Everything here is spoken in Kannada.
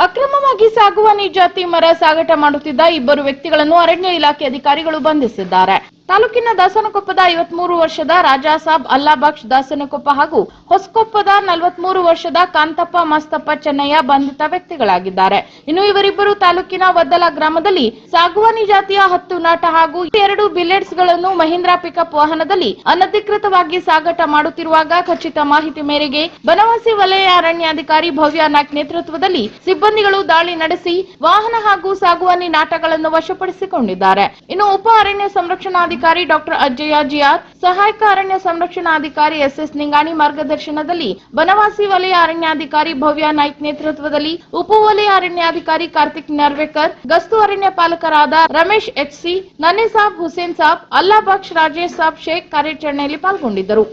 ಅಕ್ರಮವಾಗಿ ಸಾಗುವಾನಿ ಜಾತಿ ಮರ ಸಾಗಾಟ ಮಾಡುತ್ತಿದ್ದ ಇಬ್ಬರು ವ್ಯಕ್ತಿಗಳನ್ನು ಅರಣ್ಯ ಇಲಾಖೆ ಅಧಿಕಾರಿಗಳು ಬಂಧಿಸಿದ್ದಾರೆ. ತಾಲೂಕಿನ ದಾಸನಕೊಪ್ಪದ 53 ವರ್ಷದ ರಾಜಾಸಾಬ್ ಅಲ್ಲಾಬಕ್ಷ್ ದಾಸನಕೊಪ್ಪ ಹಾಗೂ ಹೊಸಕೊಪ್ಪದ 43 ವರ್ಷದ ಕಾಂತಪ್ಪ ಮಸ್ತಪ್ಪ ಚೆನ್ನಯ್ಯ ಬಂಧಿತ ವ್ಯಕ್ತಿಗಳಾಗಿದ್ದಾರೆ. ಇನ್ನು ಇವರಿಬ್ಬರು ತಾಲೂಕಿನ ವದ್ದಲ ಗ್ರಾಮದಲ್ಲಿ ಸಾಗುವಾನಿ ಜಾತಿಯ 10 ನಾಟ ಹಾಗೂ 2 ಬಿಲೆಟ್ಸ್ ಗಳನ್ನು ಮಹೀಂದ್ರಾ ಪಿಕಪ್ ವಾಹನದಲ್ಲಿ ಅನಧಿಕೃತವಾಗಿ ಸಾಗಾಟ ಮಾಡುತ್ತಿರುವಾಗ ಖಚಿತ ಮಾಹಿತಿ ಮೇರೆಗೆ ಬನವಾಸಿ ವಲಯ ಅರಣ್ಯಾಧಿಕಾರಿ ಭವ್ಯ ನಾಯ್ಕ್ ನೇತೃತ್ವದಲ್ಲಿ ಸಿಬ್ಬಂದಿಗಳು ದಾಳಿ ನಡೆಸಿ ವಾಹನ ಹಾಗೂ ಸಾಗುವಾನಿ ನಾಟಗಳನ್ನು ವಶಪಡಿಸಿಕೊಂಡಿದ್ದಾರೆ. ಇನ್ನು ಉಪ ಅರಣ್ಯ ಸಂರಕ್ಷಣಾಧಿಕಾರಿ ಡಾಕ್ಟರ್ ಅಜ್ಜಯ್ಯ ಜಿಆರ್, ಸಹಾಯಕ ಅರಣ್ಯ ಸಂರಕ್ಷಣಾಧಿಕಾರಿ ಎಸ್ಎಸ್ ನಿಂಗಾಣಿ ಮಾರ್ಗದರ್ಶನದಲ್ಲಿ ಬನವಾಸಿ ವಲಯ ಅರಣ್ಯಾಧಿಕಾರಿ ಭವ್ಯ ನಾಯ್ಕ್ ನೇತೃತ್ವದಲ್ಲಿ ಉಪ ವಲಯ ಅರಣ್ಯಾಧಿಕಾರಿ ಕಾರ್ತಿಕ್ ನರ್ವೇಕರ್, ಗಸ್ತು ಅರಣ್ಯ ಪಾಲಕರಾದ ರಮೇಶ್ ಎಚ್ಸಿ, ನನ್ನೆ ಸಾಬ್, ಹುಸೇನ್ ಸಾಬ್, ಅಲ್ಲಾಬಕ್ಷ್, ರಾಜೇಶ್ ಸಾಬ್ ಶೇಖ್ ಕಾರ್ಯಾಚರಣೆಯಲ್ಲಿ ಪಾಲ್ಗೊಂಡಿದ್ದರು.